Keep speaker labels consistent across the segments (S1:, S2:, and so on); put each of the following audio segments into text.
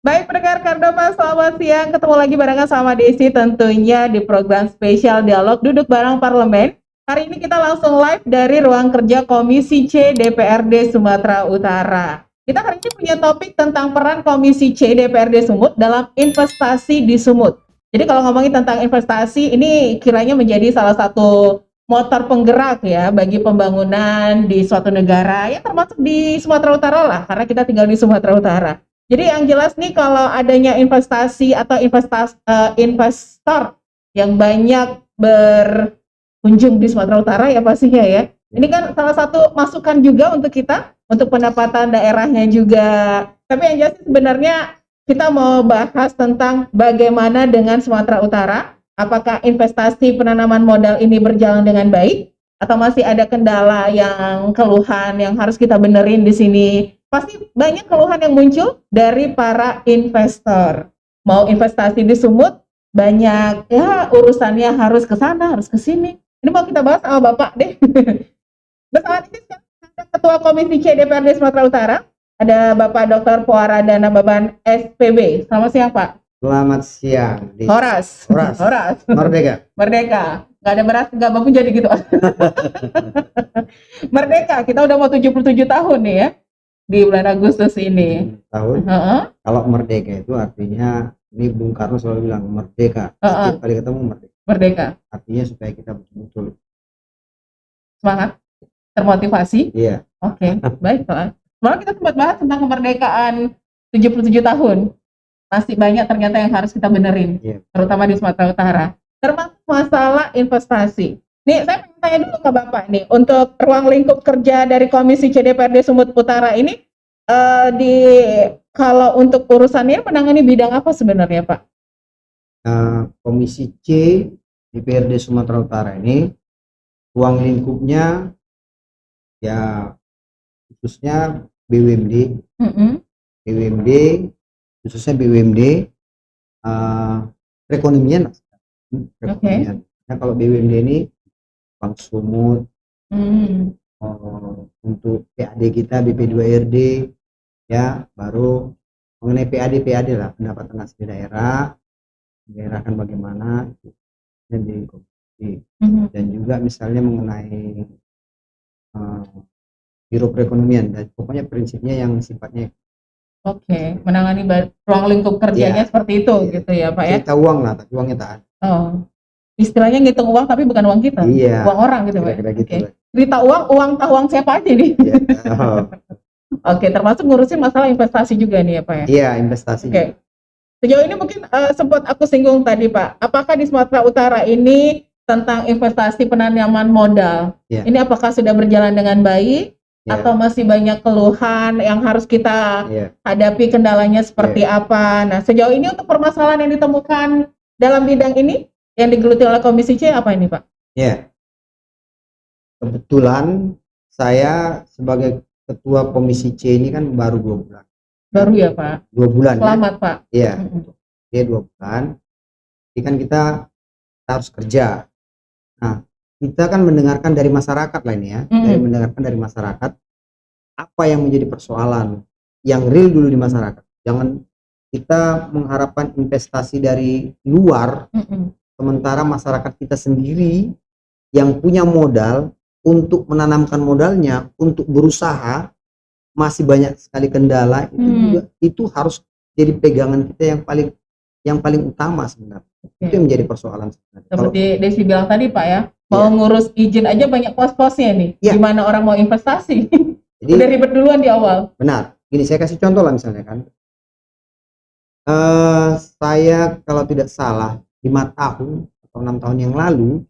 S1: Baik pendengar Kardama, selamat siang. Ketemu lagi barengan sama Desi tentunya di program spesial Dialog Duduk Bareng Parlemen. Hari ini kita langsung live dari ruang kerja Komisi C DPRD Sumatera Utara. Kita hari ini punya topik tentang peran Komisi C DPRD Sumut dalam investasi di Sumut. Jadi kalau ngomongin tentang investasi, ini kiranya menjadi salah satu motor penggerak ya bagi pembangunan di suatu negara, ya termasuk di Sumatera Utara lah, karena kita tinggal di Sumatera Utara. Jadi yang jelas nih kalau adanya investasi atau investor yang banyak berkunjung di Sumatera Utara ya pastinya ya. Ini kan salah satu masukan juga untuk kita, untuk pendapatan daerahnya juga. Tapi yang jelas sebenarnya kita mau bahas tentang bagaimana dengan Sumatera Utara. Apakah investasi penanaman modal ini berjalan dengan baik? Atau masih ada kendala yang keluhan yang harus kita benerin di sini? Pasti banyak keluhan yang muncul dari para investor. Mau investasi di Sumut, banyak ya urusannya harus ke sana, harus ke sini. Ini mau kita bahas sama Bapak deh. Bersama ini ada Ketua Komisi C DPRD Sumatera Utara, ada Bapak Dr. Poaradana Baban SPB. Selamat siang, Pak.
S2: Selamat siang.
S1: Horas.
S2: Horas.
S1: Horas.
S2: Merdeka.
S1: Merdeka. Nggak ada beras, nggak bangun jadi gitu. Merdeka. Kita udah mau 77 tahun nih ya di bulan Agustus ini.
S2: Tahun. Kalau merdeka itu artinya, ini Bung Karno selalu bilang merdeka. Setiap kali ketemu merdeka.
S1: Merdeka.
S2: Artinya supaya kita betul-betul
S1: semangat, termotivasi.
S2: Iya.
S1: Oke, baik Pak. Malah kita sempat bahas tentang kemerdekaan 77 tahun. Masih banyak ternyata yang harus kita benerin, terutama di Sumatera Utara. Termasuk masalah investasi. Nih, saya pengen tanya dulu ke Bapak nih, untuk ruang lingkup kerja dari Komisi C DPRD Sumut Utara ini, kalau untuk urusannya menangani bidang apa sebenarnya Pak?
S2: Komisi C DPRD Sumatera Utara ini, ruang lingkupnya ya khususnya BUMD, BUMD, khususnya BUMD, perekonomian. Nah, kalau BUMD ini Bank Sumut, untuk PAD kita BP2RD ya, baru mengenai PAD lah, pendapatan asli daerah kan bagaimana dan di komisi, dan juga misalnya mengenai biro perekonomian, dan pokoknya prinsipnya yang sifatnya
S1: menangani ruang lingkup kerjanya seperti itu gitu ya Pak ya.
S2: Cerita uang lah, tapi uangnya tak ada.
S1: Istilahnya ngitung uang tapi bukan uang kita, uang orang gitu Pak. Cerita uang uang siapa aja nih. Oke, termasuk ngurusin masalah investasi juga nih ya Pak ya.
S2: Iya, investasi.
S1: Sejauh ini mungkin sempat aku singgung tadi Pak, apakah di Sumatera Utara ini tentang investasi penanaman modal, ini apakah sudah berjalan dengan baik atau masih banyak keluhan yang harus kita hadapi, kendalanya seperti apa? Nah, sejauh ini untuk permasalahan yang ditemukan dalam bidang ini yang digeluti oleh Komisi C apa ini Pak?
S2: Kebetulan saya sebagai Ketua Komisi C ini kan baru 2 bulan.
S1: Baru ya Pak?
S2: 2 bulan.
S1: Selamat ya? Pak.
S2: Iya, 2 bulan. Jadi kan kita harus kerja. Nah, kita kan mendengarkan dari masyarakat lah ini ya, mendengarkan dari masyarakat apa yang menjadi persoalan yang real dulu di masyarakat. Jangan kita mengharapkan investasi dari luar, sementara masyarakat kita sendiri yang punya modal untuk menanamkan modalnya, untuk berusaha, masih banyak sekali kendala. Itu juga itu harus jadi pegangan kita yang paling utama sebenarnya. Itu yang menjadi persoalan sebenarnya.
S1: Seperti Desi bilang tadi Pak ya, mau ngurus izin aja banyak pos-posnya nih. Gimana orang mau investasi? Jadi, udah ribet duluan di awal.
S2: Benar. Gini, saya kasih contoh lah misalnya kan. Saya kalau tidak salah 5 tahun atau 6 tahun yang lalu,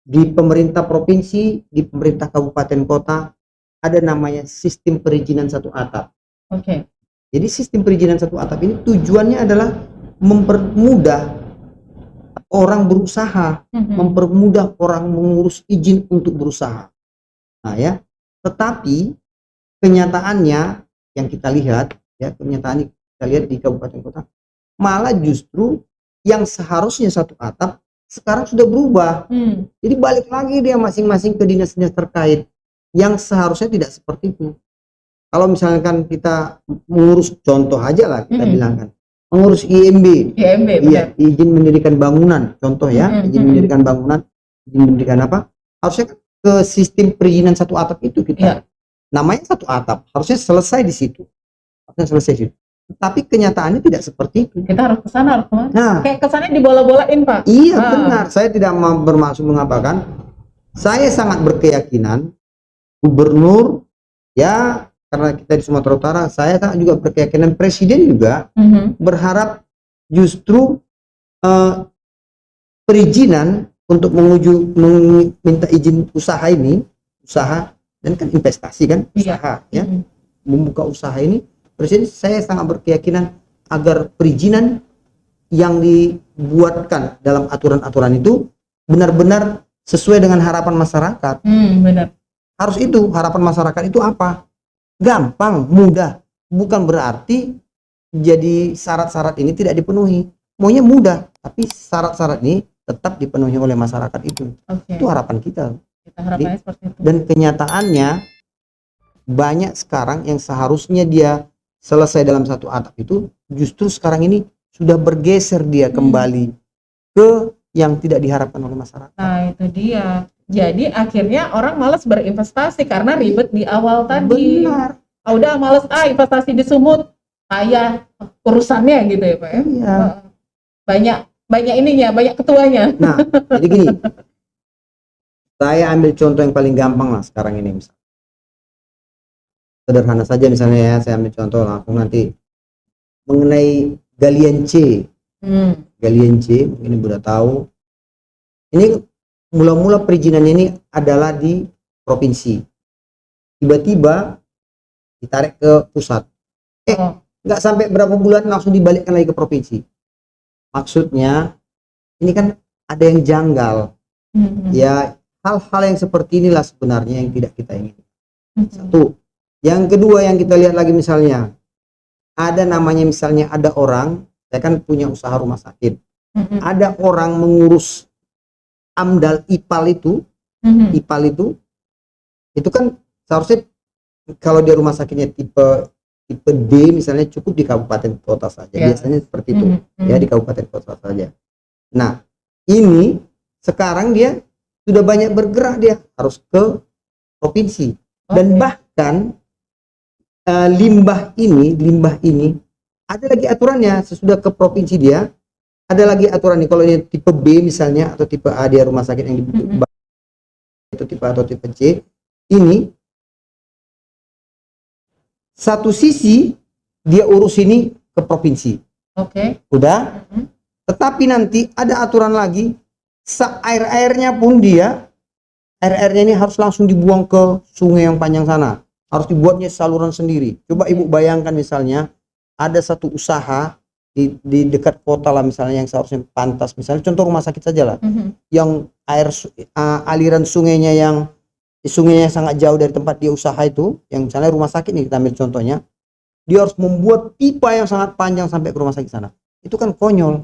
S2: di pemerintah provinsi, di pemerintah kabupaten kota, ada namanya sistem perizinan satu atap. Jadi sistem perizinan satu atap ini tujuannya adalah mempermudah orang berusaha, mempermudah orang mengurus izin untuk berusaha. Nah ya, tetapi kenyataannya yang kita lihat ya, kenyataan kita lihat di kabupaten kota, malah justru yang seharusnya satu atap sekarang sudah berubah. Jadi balik lagi dia masing-masing ke dinas-dinas terkait yang seharusnya tidak seperti itu. Kalau misalkan kita mengurus, contoh aja lah kita
S1: Mm-mm.
S2: bilang kan, mengurus IMB,
S1: IMB,
S2: iya,
S1: benar.
S2: izin mendirikan bangunan, contoh ya,
S1: Mm-mm,
S2: izin
S1: mm-mm.
S2: mendirikan bangunan, izin mendirikan apa, harusnya kan ke sistem perizinan satu atap itu
S1: Iya.
S2: kita, namanya satu atap, harusnya selesai di situ, harusnya selesai di situ. Tapi kenyataannya tidak seperti itu.
S1: Kita harus ke sana, harus kemana?
S2: Nah,
S1: Kayak kesannya dibola-bolain, Pak.
S2: iya benar, saya tidak bermaksud mengatakan, saya sangat berkeyakinan gubernur, ya karena kita di Sumatera Utara, saya juga berkeyakinan presiden juga berharap justru perizinan untuk meminta izin usaha ini, usaha dan kan investasi kan, usaha ya, membuka usaha ini, presiden saya sangat berkeyakinan agar perizinan yang dibuatkan dalam aturan-aturan itu benar-benar sesuai dengan harapan masyarakat.
S1: Benar.
S2: Harus itu, harapan masyarakat itu apa? Gampang, mudah. Bukan berarti jadi syarat-syarat ini tidak dipenuhi. Maunya mudah, tapi syarat-syarat ini tetap dipenuhi oleh masyarakat itu. Itu harapan kita.
S1: Kita harapannya seperti itu.
S2: Dan kenyataannya banyak sekarang yang seharusnya dia selesai dalam satu atap itu, justru sekarang ini sudah bergeser dia kembali ke yang tidak diharapkan oleh masyarakat.
S1: Nah, itu dia. Jadi akhirnya orang malas berinvestasi karena ribet di awal tadi.
S2: Benar.
S1: Udah males investasi di Sumut, kayak urusannya gitu ya, Pak ya.
S2: Iya.
S1: Banyak ininya, banyak ketuanya.
S2: Nah, jadi gini. Saya ambil contoh yang paling gampang lah sekarang ini, misalnya. Sederhana saja misalnya ya, saya ambil contoh langsung nanti mengenai galian C. Galian C, mungkin Ibu udah tahu. Ini mula-mula perizinan ini adalah di provinsi. Tiba-tiba ditarik ke pusat. Nggak sampai berapa bulan langsung dibalikkan lagi ke provinsi. Maksudnya ini kan ada yang janggal. Ya, hal-hal yang seperti inilah sebenarnya yang tidak kita ingin. Satu. Yang kedua yang kita lihat lagi misalnya, ada namanya misalnya ada orang, saya kan punya usaha rumah sakit. Ada orang mengurus AMDAL IPAL itu, itu kan seharusnya kalau di rumah sakitnya tipe D misalnya cukup di kabupaten kota saja. Biasanya seperti itu, ya di kabupaten kota saja. Nah, ini sekarang dia sudah banyak bergerak, dia harus ke provinsi. Dan bahkan limbah ini ada lagi aturannya. Sesudah ke provinsi dia ada lagi aturan nih, kalau ini tipe B misalnya atau tipe A dia rumah sakit yang dibutuhkan itu tipe A atau tipe C, ini satu sisi dia urus ini ke provinsi. Udah. Tetapi nanti ada aturan lagi, air-airnya pun air-airnya ini harus langsung dibuang ke sungai yang panjang sana. Harus dibuatnya saluran sendiri. Coba Ibu bayangkan misalnya ada satu usaha di dekat kota lah misalnya yang seharusnya pantas, misalnya contoh rumah sakit saja lah, yang aliran sungainya sangat jauh dari tempat dia usaha itu, yang misalnya rumah sakit nih kita ambil contohnya, dia harus membuat pipa yang sangat panjang sampai ke rumah sakit sana. Itu kan konyol.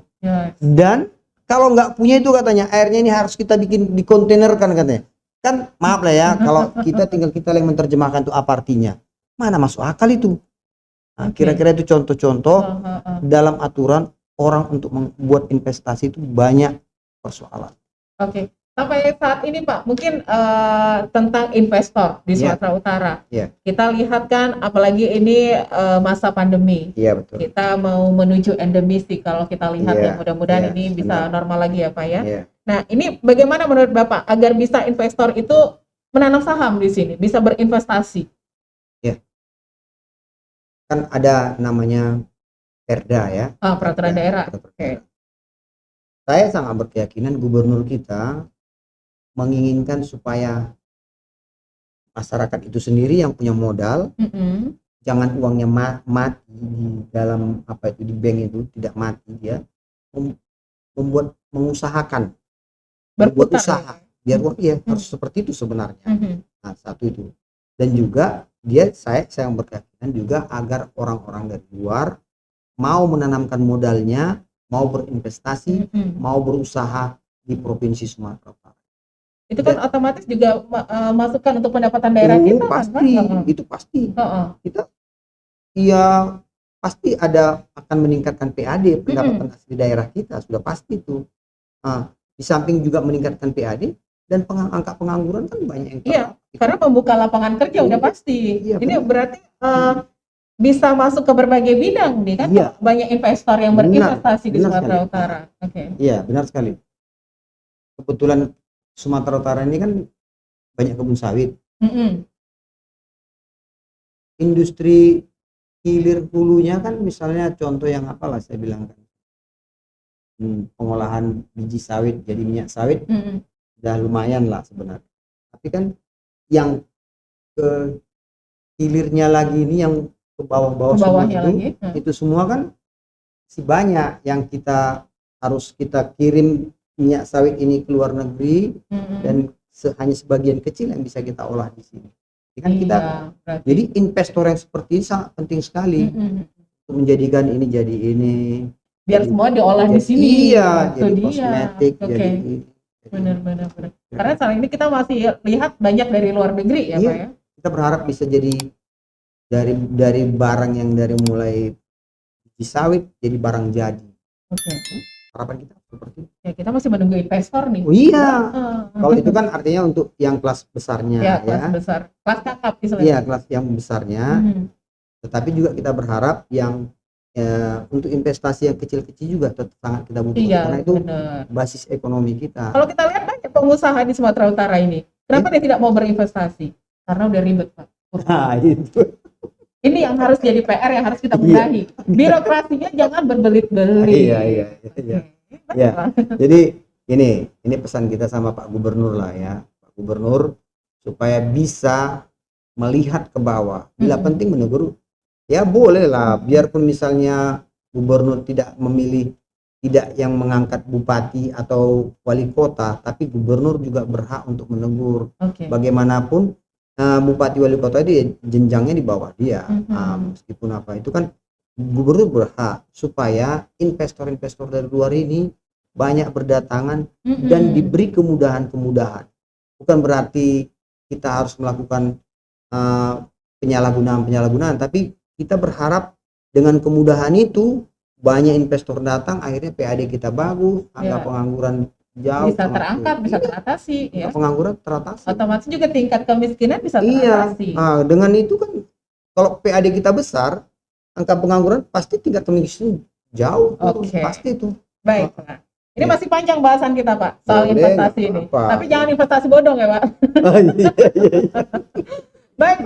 S2: Dan kalau nggak punya itu katanya airnya ini harus kita bikin di kontainer katanya. Kan maaf lah ya, kalau kita yang menerjemahkan itu apa artinya, mana masuk akal itu. Nah, kira-kira itu contoh-contoh dalam aturan orang untuk membuat investasi itu banyak persoalan.
S1: Sampai saat ini Pak, mungkin tentang investor di Sumatera Utara, kita lihat kan apalagi ini masa pandemi, kita mau menuju endemis sih kalau kita lihat ya, mudah-mudahan ini bisa normal lagi ya Pak ya. Nah ini bagaimana menurut Bapak agar bisa investor itu menanam saham di sini, bisa berinvestasi?
S2: Kan ada namanya Perda ya,
S1: peraturan daerah.
S2: Saya sangat berkeyakinan gubernur kita menginginkan supaya masyarakat itu sendiri yang punya modal, jangan uangnya mati di dalam di bank itu, tidak mati, dia mengusahakan, berbuat usaha biar uang harus seperti itu sebenarnya. Nah, satu itu. Dan juga saya berkeyakinan juga agar orang-orang dari luar mau menanamkan modalnya, mau berinvestasi, mau berusaha di provinsi Sumatera Utara.
S1: Itu kan otomatis juga masukan untuk pendapatan daerah kita kan, Pak?
S2: Pasti, itu pasti. Kita ya pasti akan meningkatkan PAD, pendapatan asli daerah kita, sudah pasti itu. Di samping juga meningkatkan PAD dan angka pengangguran kan banyak yang
S1: karena membuka lapangan kerja udah pasti. Ini berarti bisa masuk ke berbagai bidang nih kan, banyak investor yang berinvestasi di Sumatera Utara.
S2: Iya, benar sekali. Kebetulan Sumatera Utara ini kan banyak kebun sawit. Industri hilir hulunya kan misalnya contoh yang apalah saya bilang kan, pengolahan biji sawit jadi minyak sawit, udah lumayan lah sebenarnya. Tapi kan yang ke hilirnya lagi ini, yang ke bawah-bawah semua itu semua kan masih banyak yang harus kita kirim minyak sawit ini ke luar negeri, dan hanya sebagian kecil yang bisa kita olah di sini. Jadi investor yang seperti ini sangat penting sekali untuk menjadikan ini jadi ini.
S1: Biar semua diolah di sini.
S2: Iya, jadi kosmetik, jadi
S1: benar. Karena saat ini kita masih lihat banyak dari luar negeri ya, Pak ya.
S2: Kita berharap bisa jadi dari barang yang dari mulai biji sawit jadi barang jadi. Harapan kita seperti itu.
S1: Ya, kita masih menunggu investor nih.
S2: Kalau itu kan artinya untuk yang kelas besarnya
S1: kelas besar. Kelas kakap istilahnya.
S2: Iya, kelas yang besarnya. Tetapi juga kita berharap yang untuk investasi yang kecil-kecil juga tetap sangat kita butuhkan, karena itu basis ekonomi kita.
S1: Kalau kita lihat banyak pengusaha di Sumatera Utara ini, kenapa dia tidak mau berinvestasi? Karena udah ribet, Pak.
S2: Itu.
S1: Ini yang harus jadi PR yang harus kita benahi. Birokrasinya jangan berbelit-belit.
S2: Iya. Jadi ini pesan kita sama Pak Gubernur lah ya, Pak Gubernur, supaya bisa melihat ke bawah. Bila penting menegur, ya boleh lah, biarpun misalnya gubernur tidak yang mengangkat bupati atau wali kota, tapi gubernur juga berhak untuk menegur. Bagaimanapun bupati wali kota itu jenjangnya di bawah dia. Meskipun apa itu kan gubernur berhak supaya investor-investor dari luar ini banyak berdatangan dan diberi kemudahan-kemudahan. Bukan berarti kita harus melakukan penyalahgunaan, tapi kita berharap dengan kemudahan itu banyak investor datang, akhirnya PAD kita bagus, angka pengangguran jauh
S1: bisa terangkat, bisa teratasi ya.
S2: Pengangguran teratasi.
S1: Otomatis juga tingkat kemiskinan bisa teratasi.
S2: Dengan itu kan kalau PAD kita besar, angka pengangguran pasti tingkat kemiskinan jauh. Pasti itu.
S1: Baik, Pak. Ini masih panjang bahasan kita, Pak, soal investasi ini. Tapi jangan investasi bodong ya, Pak. Baik,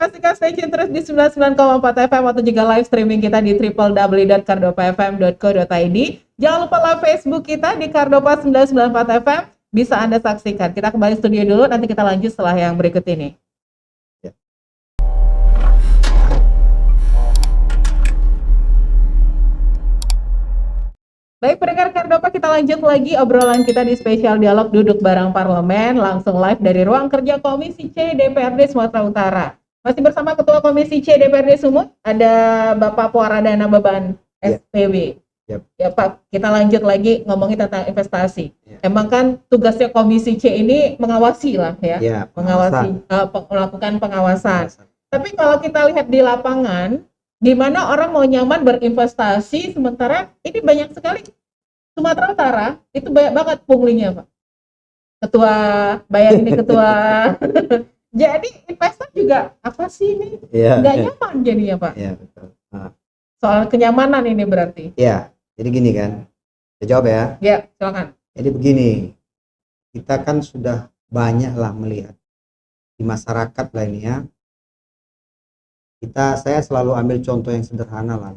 S1: pastikan stay tune terus di 99,4 FM atau juga live streaming kita di www.cardopafm.co.id. Jangan lupa like Facebook kita di Cardopa 994 FM, bisa Anda saksikan. Kita kembali studio dulu, nanti kita lanjut setelah yang berikut ini. Baik, pendengar Cardopa, kita lanjut lagi obrolan kita di spesial dialog duduk bareng parlemen, langsung live dari ruang kerja Komisi C DPRD Sumatera Utara. Masih bersama Ketua Komisi C DPRD Sumut, ada Bapak Puaradana Beban SPW. Ya Pak, kita lanjut lagi ngomongin tentang investasi. Emang kan tugasnya Komisi C ini mengawasi lah ya, melakukan pengawasan. Tapi kalau kita lihat di lapangan, di mana orang mau nyaman berinvestasi, sementara ini banyak sekali Sumatera Utara itu banyak banget punglinya, Pak. Ketua, bayangin ini ketua. Jadi investor juga apa sih ini? Nggak nyaman jadinya, Pak.
S2: Iya, betul.
S1: Soal kenyamanan ini berarti.
S2: Iya, jadi gini kan. Saya jawab ya.
S1: Ya, silakan.
S2: Jadi begini, kita kan sudah banyak lah melihat di masyarakat lah ini ya. Saya selalu ambil contoh yang sederhana lah.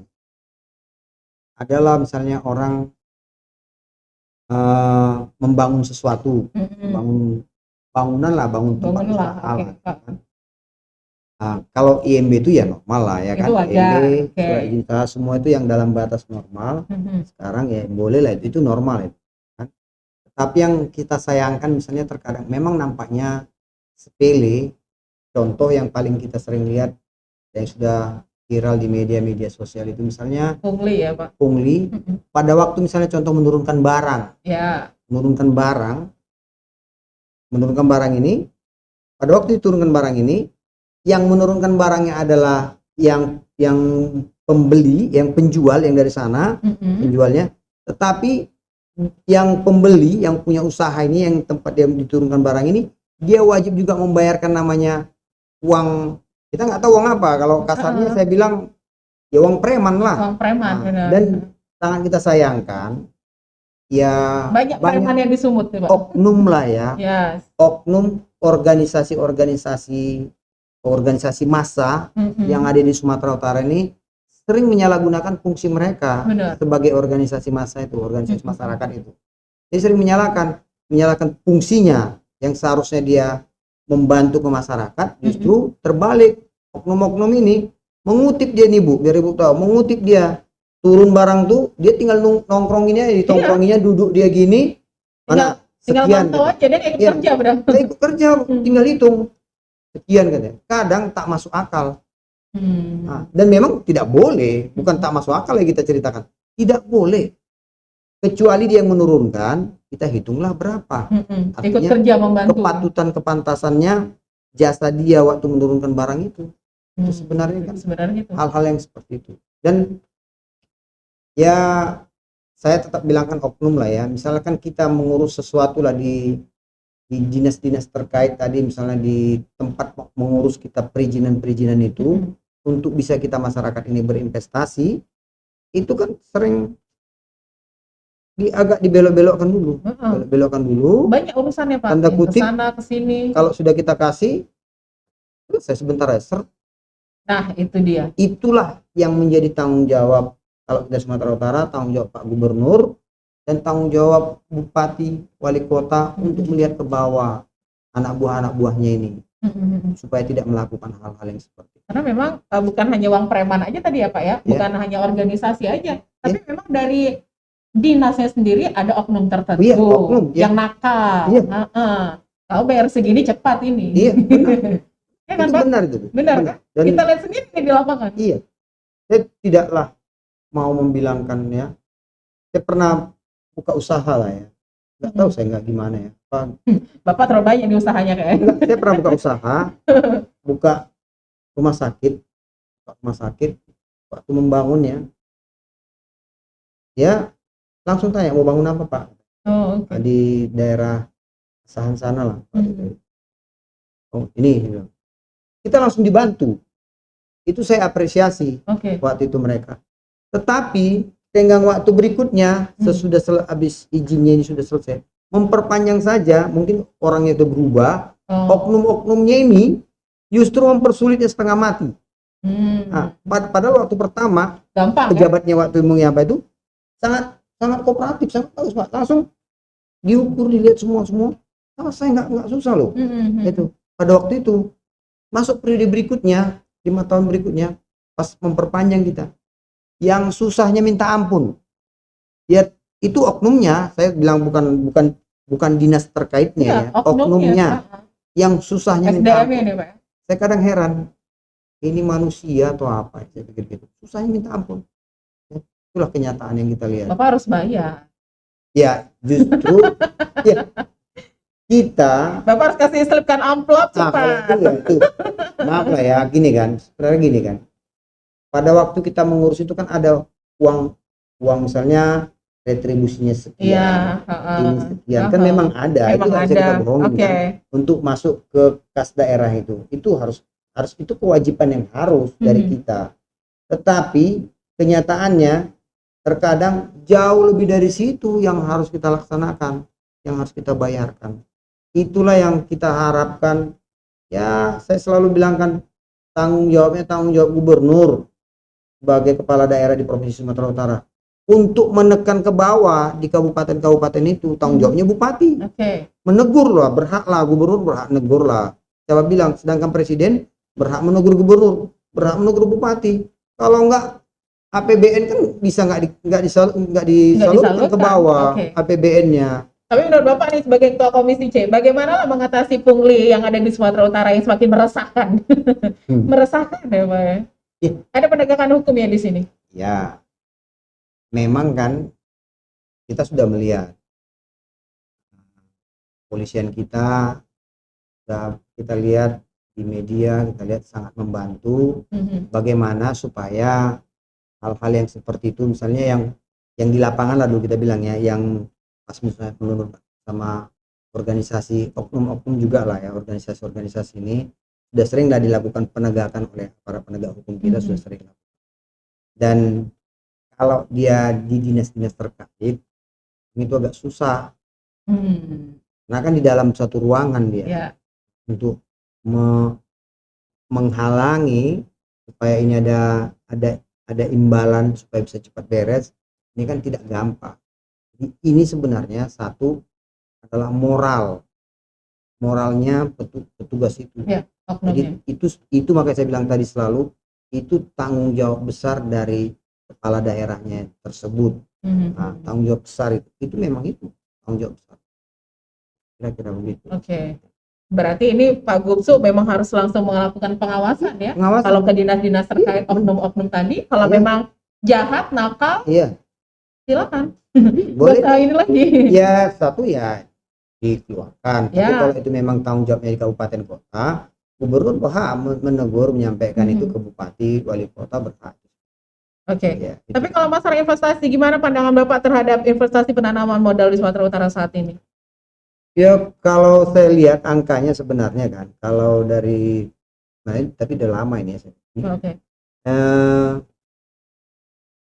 S2: Adalah misalnya orang membangun sesuatu, bangun bangunan lah, bangun tempat usaha lah. Kalau IMB itu ya normal lah ya kan, IMB surat semua itu yang dalam batas normal. Sekarang ya boleh lah, itu normal itu kan. Tapi yang kita sayangkan misalnya terkadang memang nampaknya sepele. Contoh yang paling kita sering lihat yang sudah viral di media-media sosial itu misalnya
S1: pungli ya Pak.
S2: Pungli pada waktu misalnya contoh menurunkan barang.
S1: Ya.
S2: Menurunkan barang menurunkan barang ini. Pada waktu diturunkan barang ini, yang menurunkan barangnya adalah yang pembeli, yang penjual yang dari sana, penjualnya. Tetapi yang pembeli, yang punya usaha ini, yang tempat dia diturunkan barang ini, dia wajib juga membayarkan namanya uang. Kita nggak tahu uang apa. Kalau kasarnya saya bilang ya uang preman lah.
S1: Uang preman.
S2: Dan sangat kita sayangkan, ya
S1: banyak preman yang disumut, Pak.
S2: Oknum lah ya.
S1: Yes.
S2: Oknum organisasi massa yang ada di Sumatera Utara ini sering menyalahgunakan fungsi mereka sebagai organisasi massa itu, organisasi masyarakat itu. Dia sering menyalahkan fungsinya yang seharusnya dia membantu ke masyarakat, justru terbalik. Oknum-oknum ini mengutip dia nih Bu, biar Ibu tahu, mengutip dia turun barang tuh, dia tinggal nongkronginnya di tongkronginya, duduk dia gini, mana
S1: tinggal
S2: sekian
S1: mantau aja, dia ikut kerja berarti.
S2: Dia ikut kerja, tinggal hitung sekian katanya. Kadang tak masuk akal. Nah, dan memang tidak boleh, bukan tak masuk akal yang kita ceritakan, tidak boleh, kecuali dia yang menurunkan, kita hitunglah berapa. Artinya
S1: ikut kerja membantu.
S2: Kepatutan kepantasannya jasa dia waktu menurunkan barang itu. Itu sebenarnya kan hal-hal yang seperti itu. Dan ya saya tetap bilangkan oknum lah ya. Misalkan kita mengurus sesuatu lah di dinas-dinas terkait tadi, misalnya di tempat mengurus kita perizinan itu, untuk bisa kita masyarakat ini berinvestasi, itu kan sering agak dibelok-belokkan dulu. Belok-belokkan dulu.
S1: Banyak urusannya Pak.
S2: Tanda kutip,
S1: kesana kesini.
S2: Kalau sudah kita kasih, saya sebentar ya.
S1: Nah itu dia.
S2: Itulah yang menjadi tanggung jawab kalau kita Sumatera Utara, tanggung jawab Pak Gubernur dan tanggung jawab Bupati, Wali Kota untuk melihat ke bawah anak buahnya ini, supaya tidak melakukan hal-hal yang seperti itu.
S1: Karena memang bukan hanya uang preman aja tadi ya Pak ya, bukan hanya organisasi aja, tapi memang dari dinasnya sendiri ada oknum tertentu yang nakal. Kau bayar segini cepat ini.
S2: Iya, benar.
S1: Ya kan,
S2: itu
S1: Pak?
S2: benar itu.
S1: Benar kan? Dan kita lihat sendiri di lapangan.
S2: Iya. Saya tidaklah mau membilangkan ya. Saya pernah buka usaha lah ya. Nggak tahu saya nggak gimana ya.
S1: Bapak terlalu banyak di usahanya kayaknya.
S2: Saya pernah buka usaha, buka rumah sakit. Waktu membangunnya, ya langsung tanya mau bangun apa Pak? Di daerah Asahan sana lah. Oh ini. Kita langsung dibantu. Itu saya apresiasi waktu itu mereka. Tetapi tenggang waktu berikutnya, sesudah habis izinnya ini sudah selesai, memperpanjang saja, mungkin orangnya itu berubah, oknum-oknumnya ini justru mempersulitnya setengah mati. Nah, padahal waktu pertama pejabatnya waktu apa itu sangat kooperatif, sangat bagus Pak, langsung diukur, dilihat semua, saya nggak susah loh. Itu pada waktu itu. Masuk periode berikutnya, 5 tahun berikutnya, pas memperpanjang kita, yang susahnya minta ampun. Ya itu oknumnya, saya bilang bukan dinas terkaitnya ya, oknumnya yang susahnya minta ampun. Pak. Saya kadang heran, ini manusia atau apa? Saya pikir gitu. Susahnya minta ampun. Ya, itulah kenyataan yang kita lihat.
S1: Bapak harus bayar.
S2: Ya justru ya. Bapak
S1: harus kasih selipkan amplop cepat.
S2: Itu. Maaf lah ya, sebenarnya gini kan. Pada waktu kita mengurus itu kan ada uang misalnya retribusinya sekian, ini sekian, kan memang ada. Itu nggak bisa kita bohongin kan. Untuk masuk ke kas daerah itu harus itu kewajiban yang harus dari kita. Tetapi kenyataannya terkadang jauh lebih dari situ yang harus kita laksanakan, yang harus kita bayarkan. Itulah yang kita harapkan. Ya, saya selalu bilangkan tanggung jawab gubernur sebagai kepala daerah di Provinsi Sumatera Utara untuk menekan ke bawah di kabupaten-kabupaten itu. Tanggung jawabnya bupati. Menegur lah, berhak lah gubernur, berhak negur lah. Siapa bilang? Sedangkan presiden berhak menegur gubernur, berhak menegur bupati. Kalau enggak APBN kan bisa nggak disalurkan ke bawah APBN-nya.
S1: Tapi menurut Bapak nih sebagai Ketua Komisi C, bagaimana mengatasi pungli yang ada di Sumatera Utara yang semakin meresahkan? Meresahkan ya Pak ya? Ada penegakan hukum ya di sini?
S2: Ya, memang kan kita sudah melihat polisian kita kita lihat di media, kita lihat sangat membantu bagaimana supaya hal-hal yang seperti itu, misalnya yang di lapangan lah dulu kita bilang ya, yang pas misalnya menurut sama organisasi oknum-oknum juga lah ya, organisasi-organisasi ini sudah sering lah dilakukan penegakan oleh para penegak hukum kita, sudah sering. Dan kalau dia di dinas-dinas terkait itu agak susah, karena kan di dalam satu ruangan dia untuk menghalangi supaya ini ada imbalan supaya bisa cepat beres, ini kan tidak gampang. Ini sebenarnya satu adalah moralnya petugas itu. Jadi itu makanya saya bilang tadi selalu itu tanggung jawab besar dari kepala daerahnya tersebut. Nah, tanggung jawab besar itu memang itu tanggung jawab besar. Kira-kira begitu.
S1: Berarti ini Pak Gubsu memang harus langsung melakukan pengawasan ya. Kalau ke dinas-dinas terkait oknum-oknum tadi, kalau memang jahat, nakal, silakan.
S2: Boleh
S1: ini lagi.
S2: Ya satu ya dikeluarkan. Tapi kalau itu memang tanggung jawabnya di kabupaten kota, gubernur berhak menegur, menyampaikan itu ke bupati, wali kota berhak. Tapi kalau masalah investasi, gimana pandangan Bapak terhadap investasi penanaman modal di Sumatera Utara saat ini? Ya kalau saya lihat angkanya sebenarnya kan, kalau dari, tapi udah lama ini ya.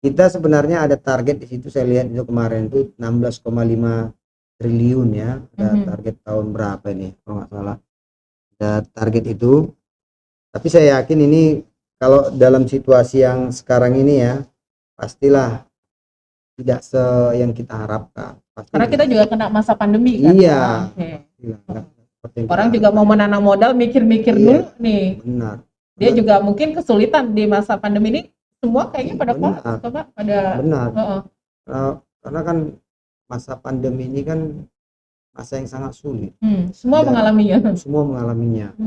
S2: Kita sebenarnya ada target di situ, saya lihat itu kemarin itu 16,5 triliun ya, ada target tahun berapa ini kalau nggak salah, ada target itu. Tapi saya yakin ini kalau dalam situasi yang sekarang ini ya, pastilah tidak yang kita harapkan.
S1: Karena kita juga kena masa pandemi kan.
S2: Iya.
S1: Orang juga mau menanam modal mikir-mikir dulu nih.
S2: Benar.
S1: Dia juga mungkin kesulitan di masa pandemi ini. Semua kayaknya pada
S2: benar. Karena kan masa pandemi ini kan masa yang sangat sulit.
S1: Semua mengalaminya.
S2: Semua mengalaminya.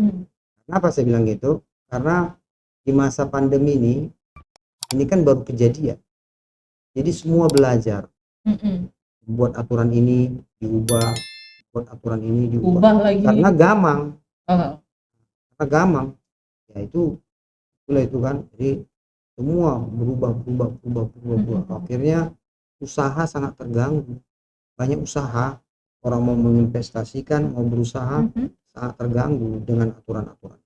S2: Kenapa saya bilang gitu? Karena di masa pandemi ini kan baru kejadian. Jadi semua belajar. Buat aturan ini diubah, buat aturan ini diubah lagi. Karena gamang. Karena gamang. Ya itu kan. Jadi semua berubah. Akhirnya usaha sangat terganggu. Banyak usaha, orang mau menginvestasikan, mau berusaha, sangat terganggu dengan aturan-aturan.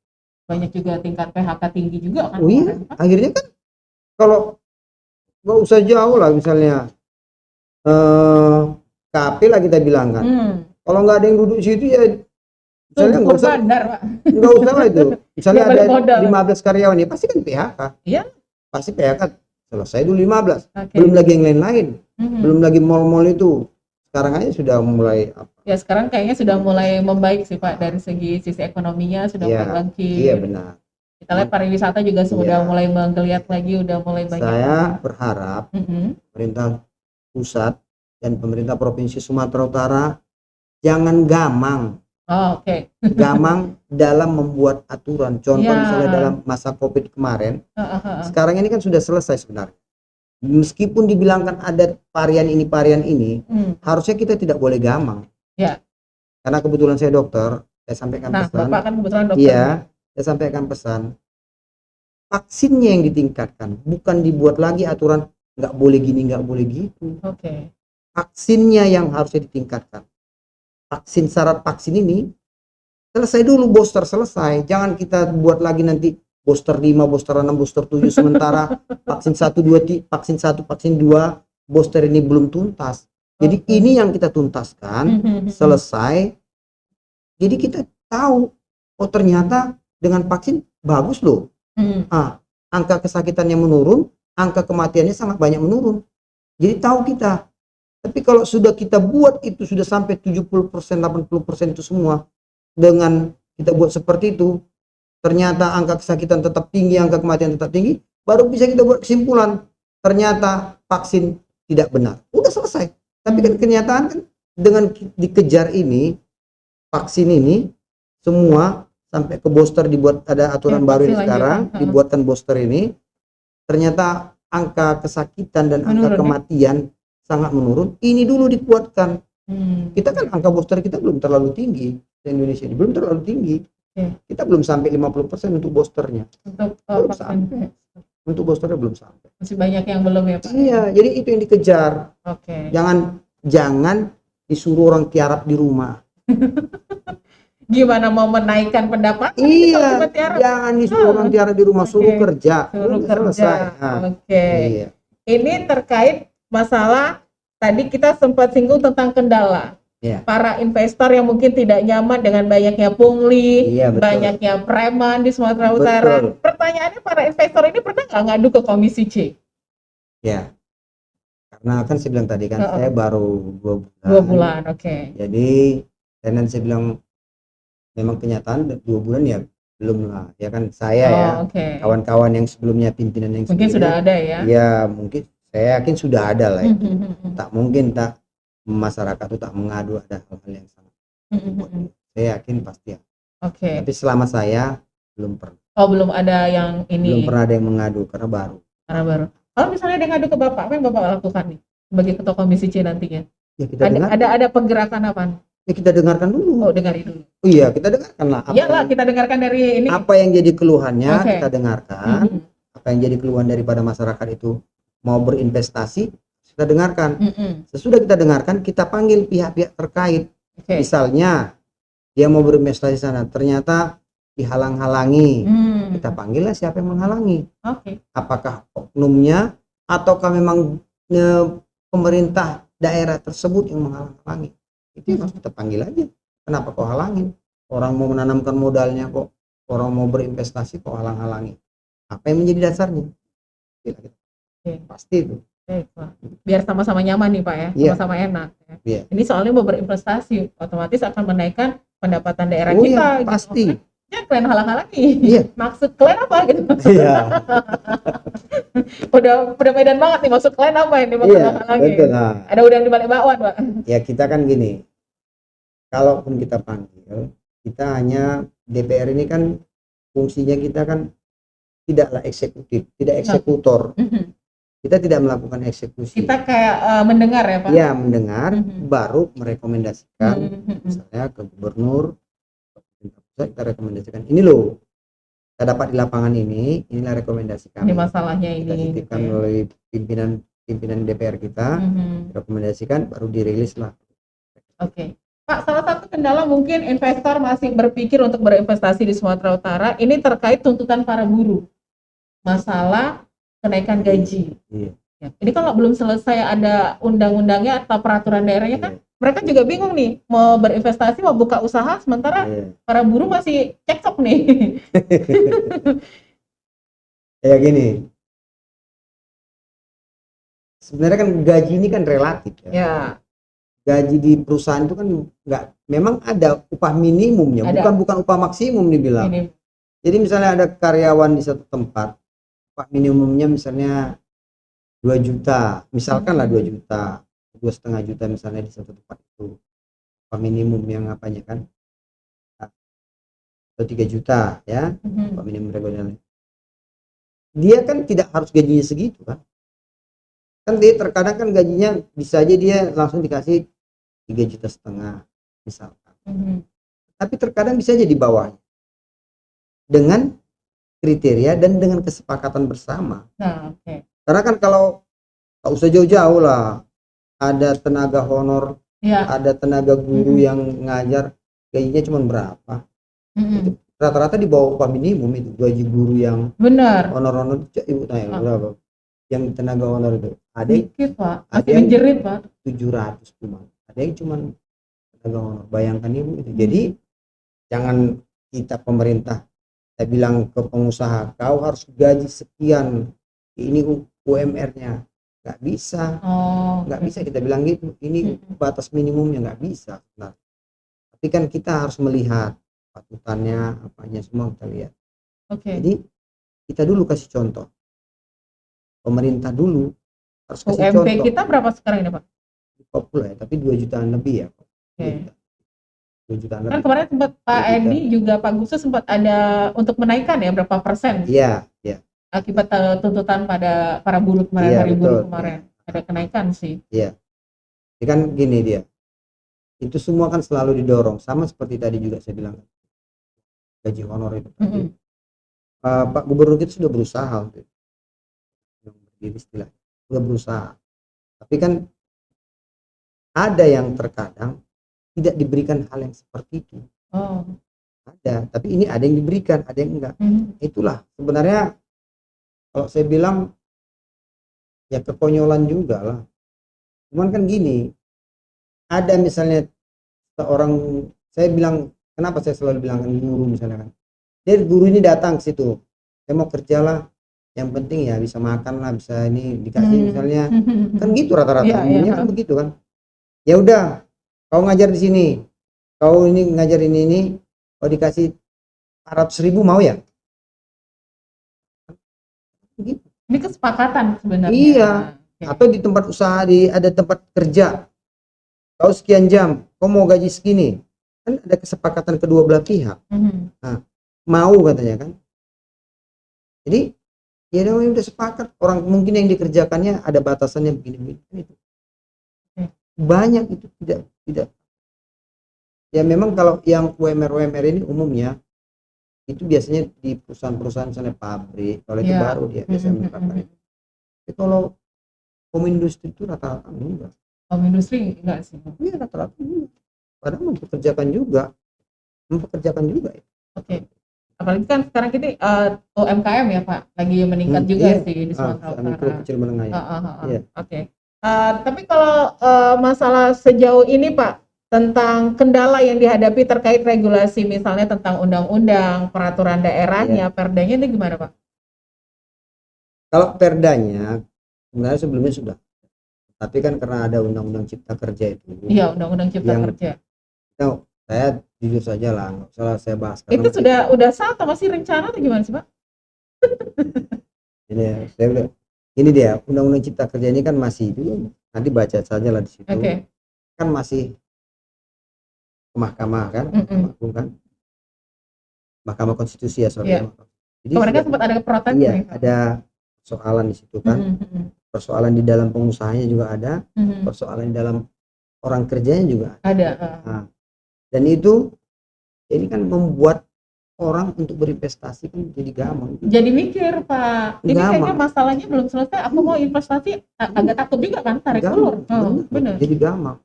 S1: Banyak juga tingkat PHK tinggi juga kan.
S2: Akhirnya kan kalau nggak usah jauh lah, misalnya KP lah kita bilang kan, kalau nggak ada yang duduk di situ ya misalnya nggak usah lah itu, misalnya ada 15 karyawan ya pasti kan PHK. Pasti PHK selesai dulu 15. Belum lagi yang lain-lain, belum lagi mal-mal itu. Sekarang aja sudah mulai
S1: sekarang kayaknya sudah mulai membaik sih Pak, dari sisi ekonominya sudah mulai bangkit.
S2: Iya benar.
S1: Kita lihat pariwisata juga sudah mulai menggeliat lagi, udah mulai banyak.
S2: Saya berharap pemerintah pusat dan pemerintah provinsi Sumatera Utara jangan gamang. Gamang dalam membuat aturan. Contoh misalnya dalam masa Covid kemarin, sekarang ini kan sudah selesai sebenarnya. Meskipun dibilangkan ada varian ini, harusnya kita tidak boleh gamang. Karena kebetulan saya dokter, saya sampaikan pesan.
S1: Bapak kan kebetulan dokter.
S2: Iya, saya sampaikan pesan. Vaksinnya yang ditingkatkan, bukan dibuat lagi aturan nggak boleh gini, nggak boleh gitu. Vaksinnya yang harusnya ditingkatkan. Syarat vaksin ini selesai dulu, booster selesai. Jangan kita buat lagi nanti booster 5, booster 6, booster 7 sementara vaksin 1, 2, vaksin 2, booster ini belum tuntas. Jadi ini yang kita tuntaskan, selesai. Jadi kita tahu, oh ternyata dengan vaksin bagus loh. Angka kesakitannya menurun, angka kematiannya sangat banyak menurun. Jadi tahu kita. Tapi kalau sudah kita buat itu sudah sampai 70%, 80% itu semua, dengan kita buat seperti itu, ternyata angka kesakitan tetap tinggi, angka kematian tetap tinggi, baru bisa kita buat kesimpulan ternyata vaksin tidak benar. Udah selesai. Tapi kan kenyataan kan dengan dikejar ini, vaksin ini semua sampai ke booster, dibuat ada aturan baru ini sekarang, dibuatkan booster ini, ternyata angka kesakitan dan angka kematian sangat menurun. Ini dulu dikuatkan. Kita kan angka booster kita belum terlalu tinggi. Indonesia ini belum terlalu tinggi. Kita belum sampai 50% untuk boosternya.
S1: Untuk
S2: Belum
S1: vaksin
S2: sampai. Untuk boosternya belum sampai.
S1: masih banyak yang belum ya Pak?
S2: Iya, jadi itu yang dikejar.
S1: Oke.
S2: Jangan disuruh orang tiarap di rumah.
S1: Gimana mau menaikkan pendapatan?
S2: Iya, jangan disuruh orang tiarap di rumah, suruh kerja.
S1: Suruh
S2: Udah
S1: kerja.
S2: selesai. Nah,
S1: Oke.
S2: iya.
S1: Ini terkait masalah tadi kita sempat singgung tentang kendala.
S2: Iya.
S1: Para investor yang mungkin tidak nyaman dengan banyaknya pungli,
S2: Iya, betul.
S1: banyaknya preman di Sumatera Utara.
S2: Betul.
S1: Pertanyaannya, para investor ini pernah nggak ngadu ke Komisi C?
S2: Ya, karena kan saya bilang tadi kan saya baru 2 bulan.
S1: 2 bulan, oke.
S2: Jadi, dan saya bilang memang kenyataan 2 bulan ya belum lah. Ya kan saya kawan-kawan yang sebelumnya pimpinan yang
S1: mungkin sudah ada ya?
S2: Ya mungkin saya yakin sudah ada lah itu. Tak mungkin masyarakat itu tak mengadu ada hal-hal yang sama. Saya yakin pasti ya.
S1: Oke.
S2: Tapi selama saya belum pernah.
S1: Oh, belum ada yang ini.
S2: Belum pernah ada yang mengadu karena baru.
S1: Kalau misalnya ada yang ngadu ke Bapak, apa yang Bapak lakukan nih sebagai ketua Komisi C nantinya?
S2: Ya kita
S1: ada pergerakan apa?
S2: Ya kita dengarkan dulu.
S1: Oh, dengarin dulu.
S2: Oh iya, kita dengarkan lah.
S1: Iyalah, kita dengarkan dari ini.
S2: Apa yang jadi keluhannya kita dengarkan. Apa yang jadi keluhan daripada masyarakat itu mau berinvestasi, kita dengarkan. Sesudah kita dengarkan, kita panggil pihak-pihak terkait. Misalnya dia mau berinvestasi sana, ternyata dihalang-halangi. Kita panggil lah siapa yang menghalangi. Apakah oknumnya ataukah memang pemerintah daerah tersebut yang menghalang-halangi. Itu yang harus kita panggil aja. Kenapa kau halangin? Orang mau menanamkan modalnya kok, orang mau berinvestasi kok halang-halangi. Apa yang menjadi dasarnya? Pasti itu.
S1: Biar sama-sama nyaman nih Pak ya, sama-sama enak. Ya. Ini soalnya mau berinvestasi, otomatis akan menaikkan pendapatan daerah kita.
S2: Iya, pasti.
S1: Gitu. Ya kalian halang-halangi.
S2: Iya.
S1: Maksud kalian apa gitu?
S2: Iya.
S1: udah medan banget nih, maksud kalian apa ini?
S2: Halangi? Betul. Nah.
S1: Ada udang di balik bakwan Pak.
S2: Ya kita kan gini, kalaupun kita panggil, kita hanya DPR ini kan fungsinya kita kan tidaklah eksekutif, tidak eksekutor. Kita tidak melakukan eksekusi.
S1: Kita kayak mendengar ya Pak?
S2: Ya mendengar, baru merekomendasikan, misalnya ke gubernur, kita rekomendasikan, ini loh, kita dapat di lapangan inilah rekomendasi kami.
S1: Ini masalahnya ini.
S2: Kita titipkan oleh pimpinan DPR kita, rekomendasikan, baru dirilis lah.
S1: Oke. Pak, salah satu kendala mungkin investor masih berpikir untuk berinvestasi di Sumatera Utara, ini terkait tuntutan para buruh. Masalah kenaikan gaji.
S2: Iya.
S1: Ya. Ini kalau belum selesai ada undang-undangnya atau peraturan daerahnya kan, mereka juga bingung nih mau berinvestasi, mau buka usaha, sementara para buruh masih cekcok nih.
S2: Ya gini, sebenarnya kan gaji ini kan relatif ya. Gaji di perusahaan itu kan memang ada upah minimumnya, bukan upah maksimum dibilang. Jadi misalnya ada karyawan di satu tempat, upah minimumnya misalnya 2 juta, misalkan lah 2 juta, 2,5 juta misalnya di satu tempat itu upah minimum yang apanya kan, atau 3 juta ya, upah minimum regional. Dia kan tidak harus gajinya segitu kan dia terkadang kan gajinya bisa aja dia langsung dikasih 3,5 juta misalkan. Tapi terkadang bisa aja di bawah dengan kriteria dan dengan kesepakatan bersama. Karena kan kalau tak usah jauh-jauh lah, ada tenaga honor, ada tenaga guru yang ngajar, gajinya cuma berapa? Rata-rata di bawah upah minimum itu gaji guru yang honor-honor ibu tanya berapa? Yang tenaga honor itu ada
S1: dikit Pak, masih menjerit Pak,
S2: 700 cuma, ada yang cuma tenaga honor. Bayangkan ibu itu. Jadi jangan kita pemerintah saya bilang ke pengusaha kau harus gaji sekian, ini UMR-nya, nggak bisa. Nggak bisa kita bilang gitu, ini batas minimumnya, nggak bisa. Nah, tapi kan kita harus melihat patutannya, apanya semua kita lihat. Jadi kita dulu kasih contoh, pemerintah dulu harus kasih
S1: UMP
S2: contoh.
S1: kita berapa sekarang ini Pak?
S2: Populer, tapi 2 jutaan lebih ya. 2 jutaan
S1: kan lebih. Kemarin sempat Pak Edi juga Pak Gusus sempat ada untuk menaikkan ya berapa persen? Iya. Akibat tuntutan pada para buruh kemarin, hari buruh kemarin ada kenaikan sih.
S2: Iya. Ini kan gini dia, Itu semua kan selalu didorong, sama seperti tadi juga saya bilang gaji honor itu tadi. Pak Gubernur kita sudah berusaha untuk berdiri istilah, sudah berusaha, tapi kan ada yang terkadang tidak diberikan hal yang seperti itu. Ada, tapi ini ada yang diberikan, ada yang enggak. Itulah sebenarnya kalau saya bilang ya kekonyolan juga lah. Cuman kan gini, ada misalnya seorang, saya bilang kenapa saya selalu bilang guru misalnya kan, jadi guru ini datang ke situ, saya mau kerja lah, yang penting ya bisa makan lah, bisa ini dikasih misalnya, kan gitu rata-rata gurunya kan begitu kan. Ya udah, kau ngajar di sini, kau ini ngajar ini, kau dikasih 400.000 mau ya? Gitu.
S1: Ini kesepakatan sebenarnya.
S2: Iya. Atau di tempat usaha, ada tempat kerja, kau sekian jam, kau mau gaji segini, kan ada kesepakatan kedua belah pihak. Nah, mau katanya kan. Jadi ya udah sepakat, orang mungkin yang dikerjakannya ada batasannya begini itu. Banyak itu tidak. Ya memang kalau yang UMR ini umumnya itu biasanya di perusahaan-perusahaan misalnya pabrik, kalau itu baru dia biasanya menerapkan itu. Tapi kalau home industri itu rata-rata enggak.
S1: Home industri enggak sih?
S2: Iya rata-rata enggak. Padahal mempekerjakan juga ya.
S1: Oke. Apalagi kan sekarang kita UMKM ya Pak, lagi meningkat juga sih di Sumatera Utara.
S2: Mikro kecil menengah ya.
S1: Oke. Tapi kalau masalah sejauh ini Pak, tentang kendala yang dihadapi terkait regulasi misalnya tentang undang-undang, peraturan daerahnya, perdanya itu gimana Pak?
S2: Kalau perdanya sebenarnya sebelumnya sudah, tapi kan karena ada undang-undang cipta kerja itu.
S1: Iya, undang-undang cipta kerja.
S2: Saya jujur saja lah, nggak usah saya bahas.
S1: Itu udah sah atau masih rencana atau gimana sih Pak?
S2: Ini dia undang-undang cipta kerja ini kan masih itu, nanti baca saja lah di situ. Kan masih ke mahkamah kan, Mahkamah Konstitusi ya soalnya. Jadi
S1: kemarin kan sempat ada protes.
S2: Iya, ada persoalan di situ kan. Persoalan di dalam pengusahanya juga ada, persoalan di dalam orang kerjanya juga
S1: ada.
S2: Nah, dan itu ini kan membuat orang untuk berinvestasi kan jadi gampang.
S1: Jadi mikir Pak, ini kayaknya masalahnya belum selesai, aku mau investasi agak takut juga kan tarik ulur. Benar.
S2: Jadi gampang.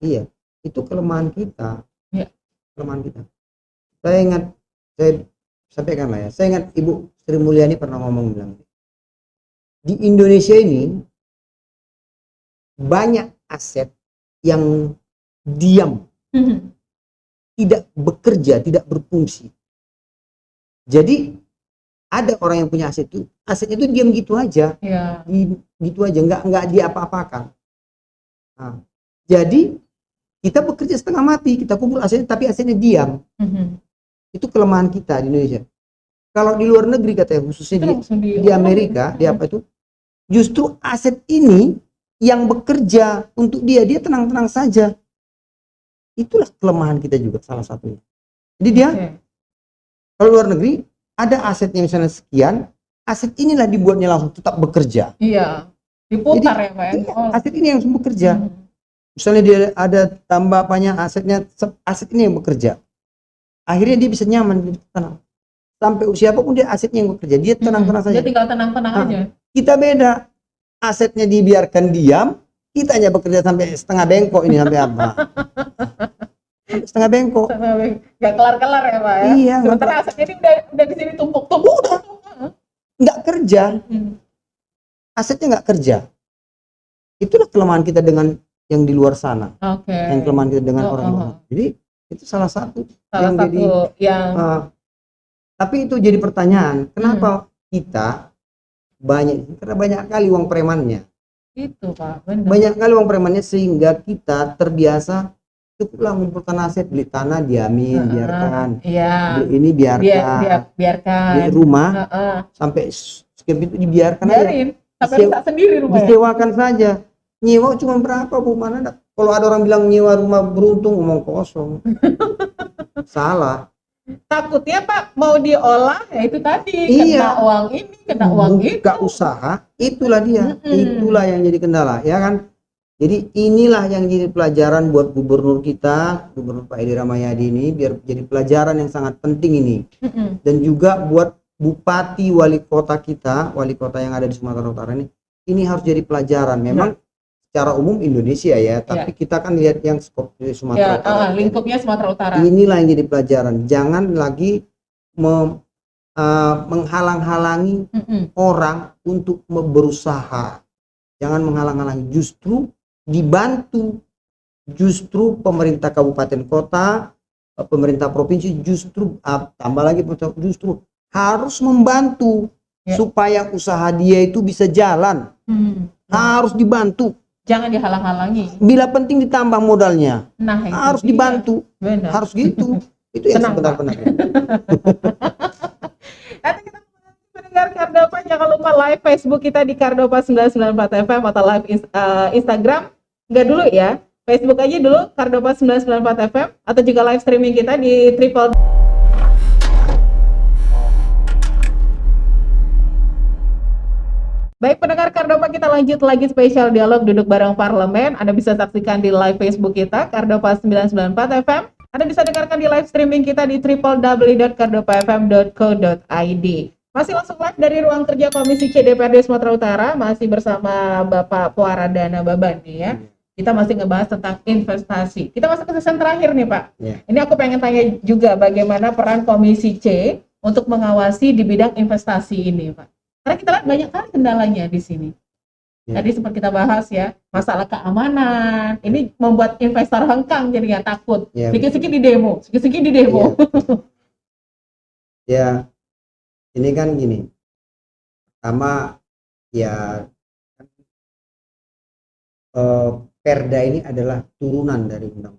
S2: Iya, itu kelemahan kita.
S1: Iya.
S2: Kelemahan kita. Saya sampaikan lah ya. Saya ingat Ibu Sri Mulyani pernah ngomong bilang, di Indonesia ini banyak aset yang diam, tidak bekerja, tidak berfungsi. Jadi ada orang yang punya aset itu diam gitu aja, gitu aja, nggak diapa-apakan. Nah, jadi kita bekerja setengah mati, kita kumpul asetnya, tapi asetnya diam. Itu kelemahan kita di Indonesia. Kalau di luar negeri katanya, khususnya di Amerika, di apa itu, justru aset ini yang bekerja untuk dia tenang-tenang saja. Itulah kelemahan kita juga salah satunya. Jadi dia kalau luar negeri ada asetnya misalnya sekian, aset inilah dibuatnya langsung tetap bekerja.
S1: Iya, diputar. Jadi, ya Pak.
S2: Iya, aset ini yang langsung bekerja. Misalnya dia ada tambah banyak asetnya, aset ini yang bekerja. Akhirnya dia bisa nyaman, tenang. Sampai usia apapun dia asetnya yang bekerja, dia tenang-tenang saja.
S1: Dia tinggal tenang-tenang aja.
S2: Kita beda, asetnya dibiarkan diam, kita hanya bekerja sampai setengah bengkok ini sampai apa? Setengah bengkok.
S1: Gak kelar-kelar ya Pak ya?
S2: Iya.
S1: Sementara asetnya ini udah di sini tumpuk-tumpuk.
S2: Udah. Nggak kerja. Asetnya nggak kerja. Itulah kelemahan kita dengan yang di luar sana. Yang kelemahan kita dengan orang luar. Jadi itu salah satu. Tapi itu jadi pertanyaan, kenapa kita karena banyak kali uang premannya.
S1: Itu Pak, benar.
S2: Banyak kali uang premannya sehingga kita terbiasa cukuplah mengumpulkan aset, beli tanah diamin, biarkan. Beli ini biarkan. Beli rumah sampai sekian itu dibiarkan aja.
S1: Sampai rusak sendiri rumahnya.
S2: Disewakan saja. Nyewa cuma berapa Bu? Mana ada? Kalau ada orang bilang nyewa rumah beruntung, ngomong kosong. Salah.
S1: Takutnya Pak mau diolah ya itu tadi, kena uang ini, kena uang itu.
S2: Buka usaha, itulah dia. Itulah yang jadi kendala, ya kan? Jadi inilah yang jadi pelajaran buat gubernur kita, Gubernur Pak Edi Rahmayadi ini, biar jadi pelajaran yang sangat penting ini. Dan juga buat bupati, wali kota kita, wali kota yang ada di Sumatera Utara ini harus jadi pelajaran. Memang secara umum Indonesia ya, tapi kita kan lihat yang skop di Sumatera Utara.
S1: Lingkupnya Sumatera Utara.
S2: Inilah yang jadi pelajaran. Jangan lagi menghalang-halangi orang untuk berusaha. Jangan menghalang-halangi, justru dibantu. Justru pemerintah kabupaten kota, pemerintah provinsi justru tambah lagi justru harus membantu supaya usaha dia itu bisa jalan. Harus dibantu. Jangan dihalang-halangi. Bila penting ditambah modalnya. Nah, harus dibantu. Benar. Harus gitu. Itu yang sebenar-benarnya.
S1: Nanti kita mendengar Kardopa, jangan lupa live Facebook kita di Kardopa 994 FM atau live Instagram. Enggak dulu ya. Facebook aja dulu Kardopa 994 FM atau juga live streaming kita di triple. Baik pendengar Kardopa, kita lanjut lagi spesial dialog duduk bareng parlemen. Anda bisa saksikan di live Facebook kita Kardopa 994 FM. Anda bisa dengarkan di live streaming kita di www.kardopafm.co.id. Masih langsung live dari ruang kerja Komisi C DPRD Sumatera Utara, masih bersama Bapak Puaradana Baban nih ya. Kita masih ngebahas tentang investasi. Kita masuk ke sesi terakhir nih Pak. Ini aku pengen tanya juga bagaimana peran Komisi C untuk mengawasi di bidang investasi ini Pak. Karena kita lihat banyak kali kendalanya di sini. Tadi sempat kita bahas ya, masalah keamanan. Ini membuat investor hengkang jadinya takut. Sedikit-sedikit di demo, sedikit-sedikit di demo.
S2: Ya, ini kan gini. Pertama, ya Perda ini adalah turunan dari undang.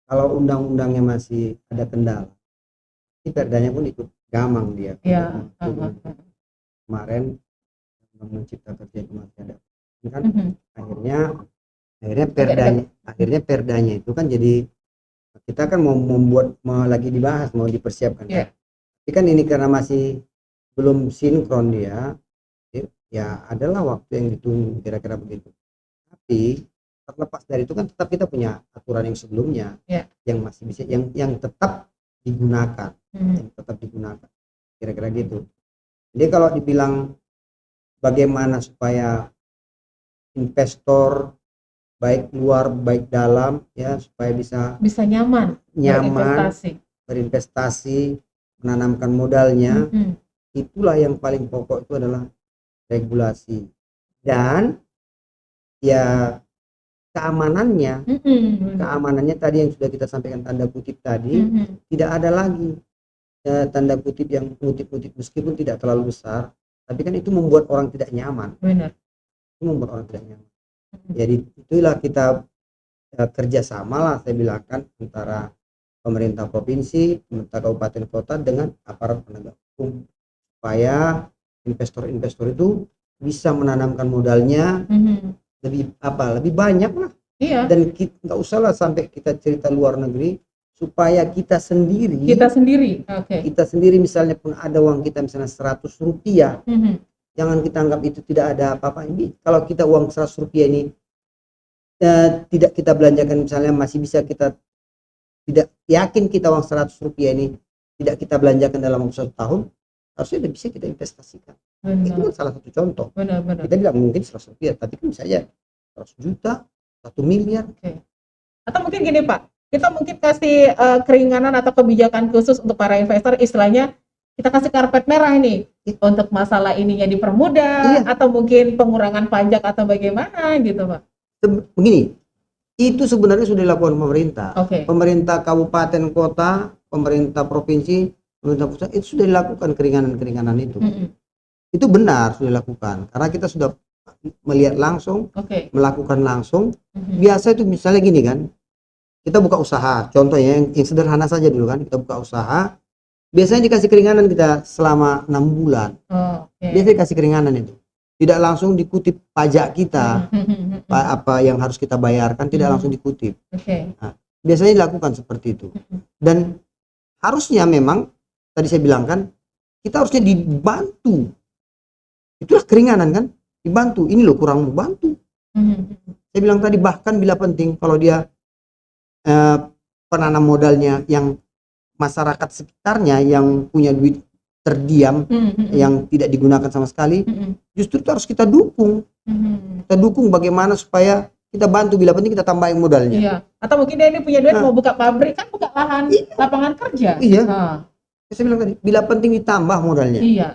S2: Kalau undang-undangnya masih ada kendala, ini Perdanya pun ikut gamang dia. Kemarin mencipta kerja itu masih ada. Kan akhirnya Perdanya itu kan jadi kita kan mau membuat lagi dibahas, mau dipersiapkan. Tapi kan ini karena masih belum sinkron dia, ya adalah waktu yang ditunggu kira-kira begitu. Tapi terlepas dari itu kan tetap kita punya aturan yang sebelumnya yang masih bisa yang tetap digunakan, kira-kira gitu. Jadi kalau dibilang bagaimana supaya investor baik luar baik dalam ya supaya bisa nyaman berinvestasi, menanamkan modalnya, itulah yang paling pokok, itu adalah regulasi dan ya keamanannya. Keamanannya tadi yang sudah kita sampaikan tanda kutip tadi, tidak ada lagi tanda kutip yang kutip-kutip meskipun tidak terlalu besar, tapi kan itu membuat orang tidak nyaman. Itu membuat orang tidak nyaman. Jadi itulah kita kerjasama lah saya bilangkan antara pemerintah provinsi, pemerintah kabupaten kota dengan aparat penegak hukum supaya investor-investor itu bisa menanamkan modalnya lebih banyak lah. Dan nggak usah lah sampai kita cerita luar negeri, supaya kita sendiri misalnya pun ada uang kita misalnya 100 rupiah, jangan kita anggap itu tidak ada apa-apa. Ini kalau kita uang 100 rupiah ini tidak kita belanjakan, misalnya masih bisa kita tidak yakin kita uang 100 rupiah ini tidak kita belanjakan dalam waktu 1 tahun, harusnya bisa kita investasikan. Itu kan salah satu contoh. Kita tidak mungkin 100 rupiah, tapi kan bisa aja 100 juta, 1 miliar.
S1: Atau mungkin gini Pak, kita mungkin kasih keringanan atau kebijakan khusus untuk para investor, istilahnya kita kasih karpet merah nih untuk masalah ininya dipermudah, atau mungkin pengurangan pajak atau bagaimana gitu Pak.
S2: Begini, itu sebenarnya sudah dilakukan pemerintah. Pemerintah kabupaten kota, pemerintah provinsi, pemerintah pusat, itu sudah dilakukan keringanan-keringanan itu. Itu benar sudah dilakukan karena kita sudah melihat langsung, melakukan langsung. Biasa itu misalnya gini kan, kita buka usaha, contohnya yang sederhana saja dulu kan, kita buka usaha, biasanya dikasih keringanan kita selama 6 bulan. Biasanya dikasih keringanan itu, tidak langsung dikutip pajak kita, apa yang harus kita bayarkan tidak langsung dikutip. Nah, biasanya dilakukan seperti itu. Dan harusnya memang tadi saya bilang kan, kita harusnya dibantu. Itulah keringanan kan, dibantu. Ini loh kurang membantu, Saya bilang tadi, bahkan bila penting kalau dia penanam modalnya yang masyarakat sekitarnya yang punya duit terdiam, yang tidak digunakan sama sekali, justru itu harus kita dukung. Kita dukung bagaimana supaya kita bantu, bila penting kita tambahin modalnya.
S1: Iya. Atau mungkin dia ini punya duit mau buka pabrik, kan buka lahan, lapangan kerja.
S2: Iya. Saya bilang tadi, bila penting ditambah modalnya.
S1: Iya.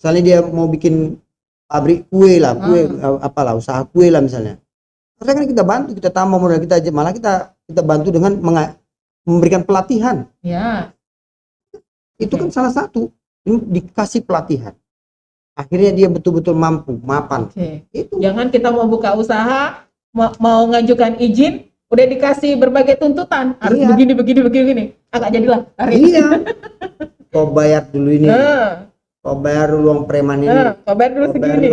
S2: Misalnya dia mau bikin pabrik kue lah, apalah, usaha kue lah misalnya. Harusnya kan kita bantu, kita tambah modal kita aja, malah kita bantu dengan memberikan pelatihan.
S1: Ya.
S2: Itu kan salah satu, dikasih pelatihan. Akhirnya dia betul-betul mampu, mapan. Itu.
S1: Jangan kita mau buka usaha, mau ngajukan izin, udah dikasih berbagai tuntutan, harus begini. Agak jadilah hari ini.
S2: Iya. Kau bayar dulu ini. Kau bayar dulu uang preman ini.
S1: Kau bayar dulu segini.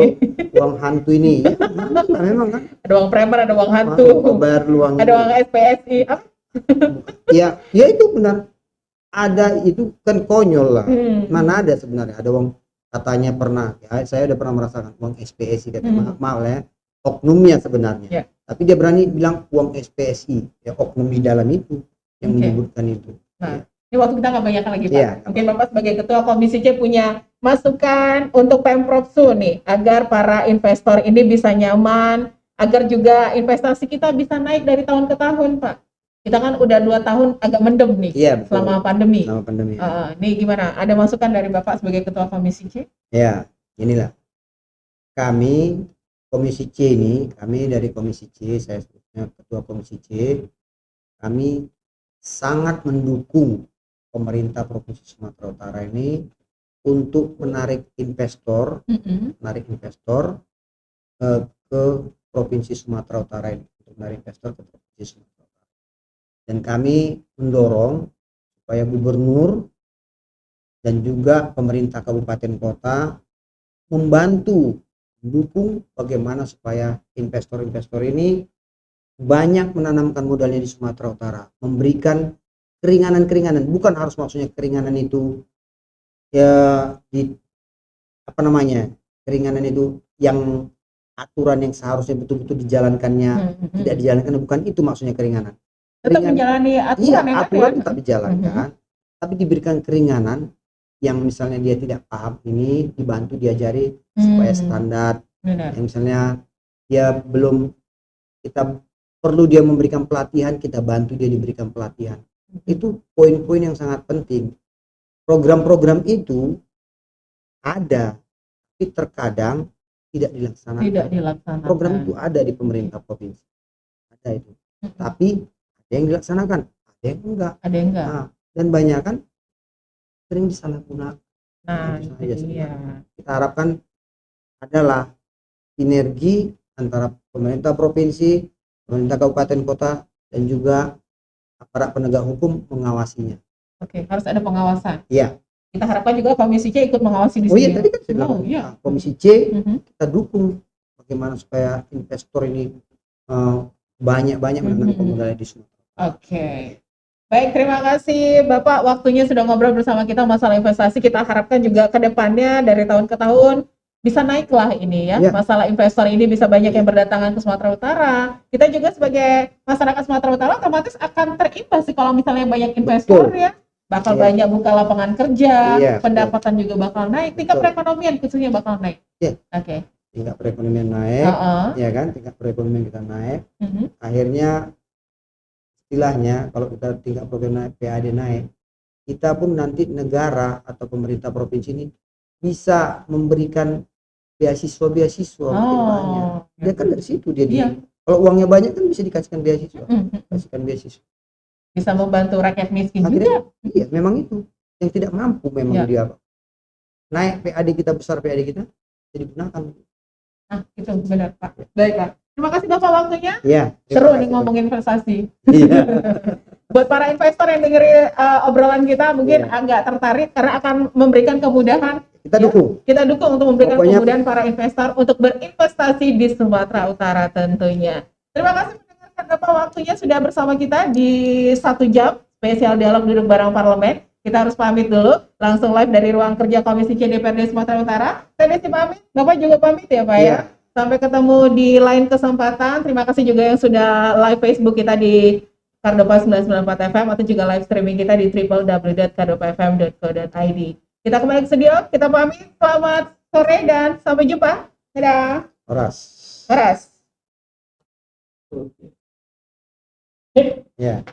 S2: Uang hantu ini. Ya, memang kan.
S1: Ada uang preman, ada uang hantu.
S2: Kau bayar dulu uang.
S1: Ada uang SPSI.
S2: Ya itu benar. Ada, itu kan konyol lah. Mana ada sebenarnya, ada uang, katanya pernah, ya, saya udah pernah merasakan uang SPSI, katanya mahal ya, oknumnya sebenarnya. Tapi dia berani bilang uang SPSI, ya oknum di dalam itu yang menyebutkan itu.
S1: Nah, ini waktu kita nggak banyak lagi Pak. Mungkin Bapak sebagai Ketua Komisi C punya masukan untuk Pemprov Su nih, agar para investor ini bisa nyaman, agar juga investasi kita bisa naik dari tahun ke tahun Pak. Kita kan udah 2 tahun agak mendem nih, selama pandemi. Nih gimana? Ada masukan dari Bapak sebagai Ketua Komisi C?
S2: Ya, inilah. Kami Komisi C ini, kami dari Komisi C, saya sebutnya Ketua Komisi C, kami sangat mendukung pemerintah Provinsi Sumatera Utara ini untuk menarik investor, ke Provinsi Sumatera Utara ini, untuk menarik investor ke Provinsi Sumatera Utara. Dan kami mendorong supaya gubernur dan juga pemerintah kabupaten kota membantu, mendukung bagaimana supaya investor-investor ini banyak menanamkan modalnya di Sumatera Utara, memberikan keringanan-keringanan, bukan harus maksudnya keringanan itu ya keringanan itu yang aturan yang seharusnya betul-betul dijalankannya tidak dijalankan, bukan itu maksudnya keringanan.
S1: Tetap menjalani aturan,
S2: aturan tetap dijalankan, tapi diberikan keringanan yang misalnya dia tidak paham ini, dibantu diajari supaya standar. Yang misalnya dia belum, kita perlu dia memberikan pelatihan, kita bantu dia diberikan pelatihan. Itu poin-poin yang sangat penting. Program-program itu ada, tapi terkadang tidak dilaksanakan. Program itu ada di pemerintah provinsi, ada itu, tapi ada yang dilaksanakan, ada yang enggak. Nah, dan banyak kan sering disalahgunakan. Kita harapkan adalah sinergi antara pemerintah provinsi, pemerintah kabupaten kota, dan juga aparat penegak hukum mengawasinya.
S1: Harus ada pengawasan.
S2: Iya.
S1: Kita harapkan juga Komisi C ikut mengawasi di sini.
S2: Tadi kan saya bilang, Komisi C kita dukung bagaimana supaya investor ini banyak-banyak menanamkan modalnya di Sumatera.
S1: Baik, terima kasih Bapak, waktunya sudah ngobrol bersama kita masalah investasi. Kita harapkan juga ke depannya dari tahun ke tahun bisa naiklah ini ya. Masalah investor ini bisa banyak yang berdatangan ke Sumatera Utara. Kita juga sebagai masyarakat Sumatera Utara otomatis akan terimbas sih kalau misalnya banyak investor ya. Bakal banyak buka lapangan kerja, pendapatan juga bakal naik, tingkat perekonomian khususnya bakal naik.
S2: Tingkat perekonomian naik, ya kan? Tingkat perekonomian kita naik. Akhirnya istilahnya kalau kita tingkat perekonomian PAD naik, kita pun nanti negara atau pemerintah provinsi ini bisa memberikan beasiswa mungkin banyak. Dia kan dari situ dia. Kalau uangnya banyak kan bisa dikasihkan beasiswa,
S1: bisa membantu rakyat miskin
S2: akhirnya,
S1: juga.
S2: Iya, memang itu yang tidak mampu memang dia naik PAD kita besar, PAD kita jadi gunakan.
S1: Nah, itu benar Pak. Baik Pak. Terima kasih Bapak waktunya.
S2: Seru
S1: nih ngomong investasi. Buat para investor yang dengerin obrolan kita mungkin agak tertarik karena akan memberikan kemudahan. Kita dukung untuk memberikan kemudahan para investor untuk berinvestasi di Sumatera Utara tentunya. Terima kasih mendengarkan Bapak, waktunya sudah bersama kita di 1 jam spesial dialog duduk bareng parlemen. Kita harus pamit dulu, langsung live dari ruang kerja Komisi C DPRD Sumatera Utara. Saya Desi pamit, Bapak juga pamit ya Pak ya. Sampai ketemu di lain kesempatan. Terima kasih juga yang sudah live Facebook kita di Kardopa 994 FM atau juga live streaming kita di www.kardopafm.co.id. Kita kembali ke studio, kita pamit. Selamat sore dan sampai jumpa. Dadah.
S2: Horas.
S1: Horas.
S2: Ya.